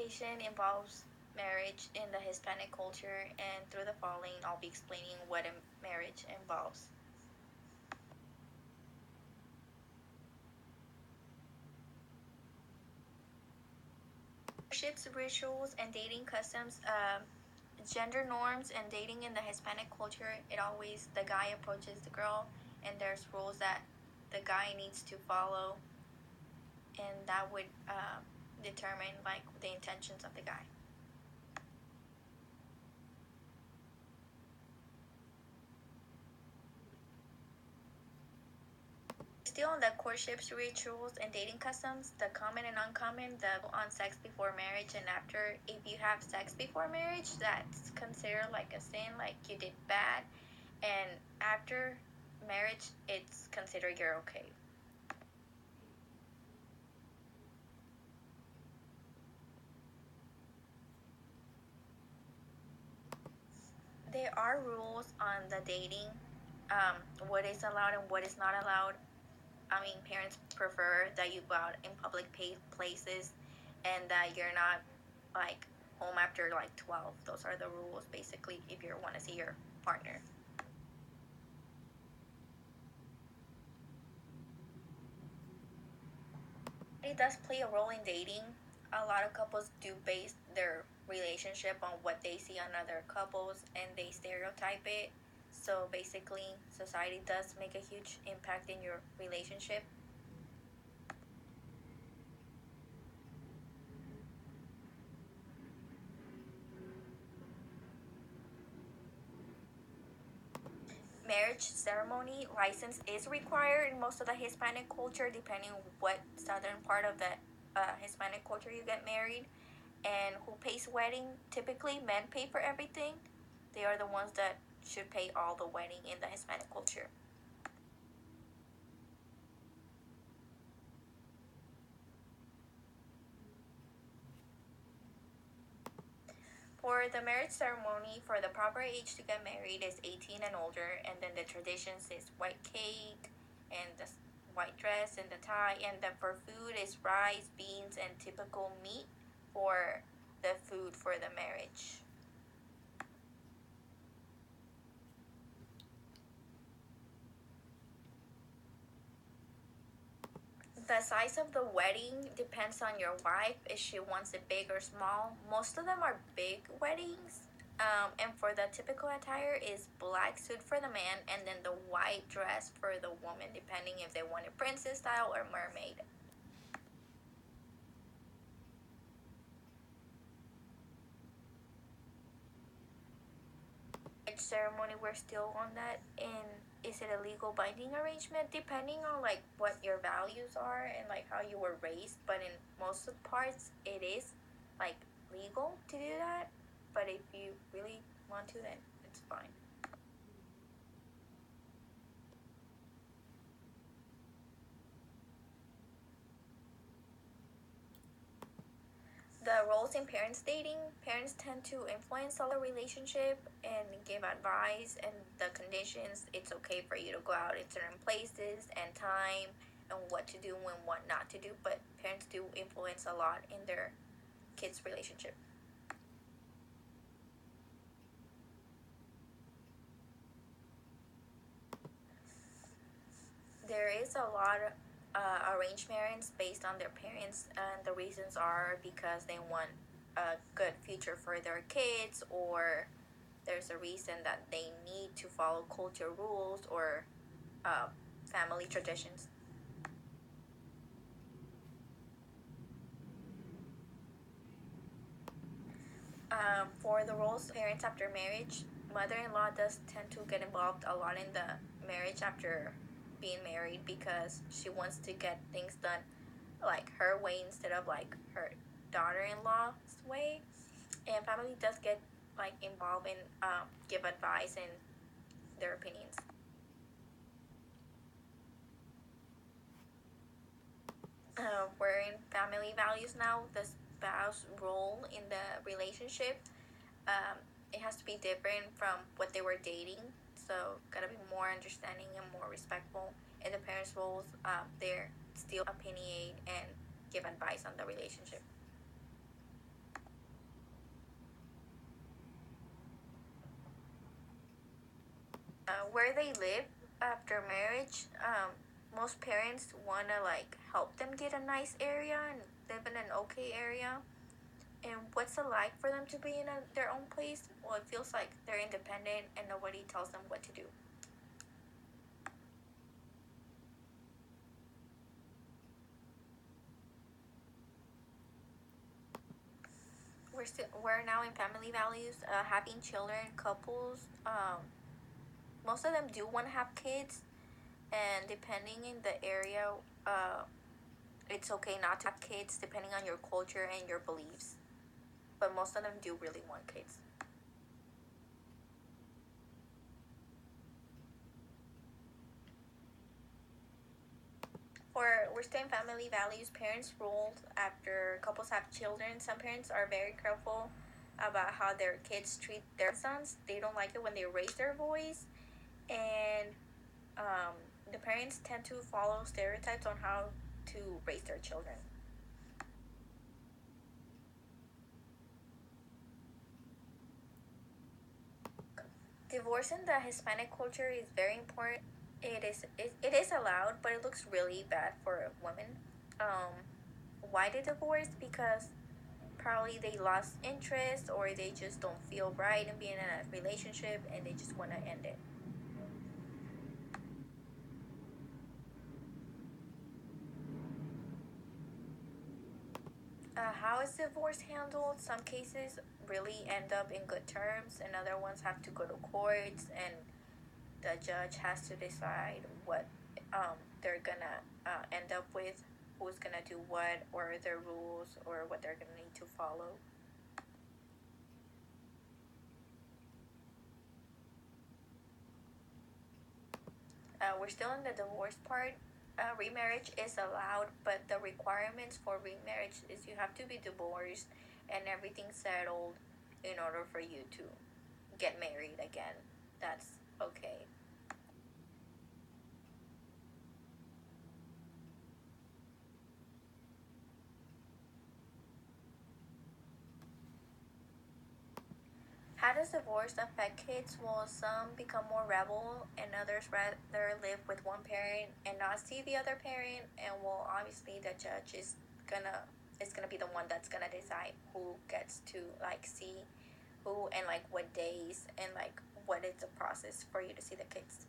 presentation involves marriage in the Hispanic culture, and through the following, I'll be explaining what a marriage involves. Courtships, rituals, and dating customs. Gender norms and dating in the Hispanic culture, it always, the guy approaches the girl, and there's rules that the guy needs to follow, and that would determine like the intentions of the guy. Still on the courtships, rituals, and dating customs, the common and uncommon, the on sex before marriage and after. If you have sex before marriage, that's considered like a sin, like you did bad, and after marriage, it's considered you're okay. There are rules on the dating, what is allowed and what is not allowed. I mean, parents prefer that you go out in public places and that you're not like home after like 12. Those are the rules basically if you want to see your partner. It does play a role in dating. A lot of couples do base their relationship on what they see on other couples and they stereotype it. So basically, society does make a huge impact in your relationship. Marriage ceremony license is required in most of the Hispanic culture, depending what southern part of the Hispanic culture you get married. And who pays wedding? Typically, men pay for everything. They are the ones that should pay all the wedding in the Hispanic culture. For the marriage ceremony, for the proper age to get married is 18 and older, and then the traditions is white cake and the white dress and the tie, and then for food is rice, beans, and typical meat for the food for the marriage. The size of the wedding depends on your wife if she wants it big or small. Most of them are big weddings. And for the typical attire is black suit for the man and then the white dress for the woman, depending if they want it princess style or mermaid. Ceremony, we're still on that, and is it a legal binding arrangement depending on like what your values are and like how you were raised, but in most of the parts it is like legal to do that, but if you really want to, then it's fine. The roles in parents dating, parents tend to influence the relationship and give advice and the conditions. It's okay for you to go out in certain places and time and what to do and what not to do, but parents do influence a lot in their kids' relationship. There is a lot of arranged marriages based on their parents, and the reasons are because they want a good future for their kids, or there's a reason that they need to follow culture rules or family traditions. For the roles of parents after marriage, mother-in-law does tend to get involved a lot in the marriage after being married because she wants to get things done like her way instead of like her daughter-in-law's way, and family does get like involved and give advice and their opinions. We're in family values now. The spouse role in the relationship, it has to be different from what they were dating. So gotta be more understanding and more respectful. And the parents' roles, they're still opinionate and give advice on the relationship. where they live after marriage, most parents want to like help them get a nice area and live in an okay area. And what's it like for them to be in their own place? Well, it feels like they're independent and nobody tells them what to do. We're now in family values, having children, couples. Most of them do want to have kids, and depending in the area, uh, it's okay not to have kids depending on your culture and your beliefs. But most of them do really want kids. For we're staying family values, parents ruled after couples have children. Some parents are very careful about how their kids treat their sons. They don't like it when they raise their voice, and um, the parents tend to follow stereotypes on how to raise their children. Divorce in the Hispanic culture is very important. It is allowed, but it looks really bad for women. Um, why they divorced? Because probably they lost interest or they just don't feel right in being in a relationship and they just want to end it. How is divorce handled? Some cases really end up in good terms, and other ones have to go to courts, and the judge has to decide what they're gonna end up with, who's gonna do what, or their rules, or what they're gonna need to follow. We're still in the divorce part. Remarriage is allowed, but the requirements for remarriage is you have to be divorced and everything settled in order for you to get married again. That's okay. How does divorce affect kids? Well, some become more rebel, and others rather live with one parent and not see the other parent. And well, obviously, the judge gonna is gonna be the one that's gonna decide who gets to like see who and like what days and like what is the process for you to see the kids.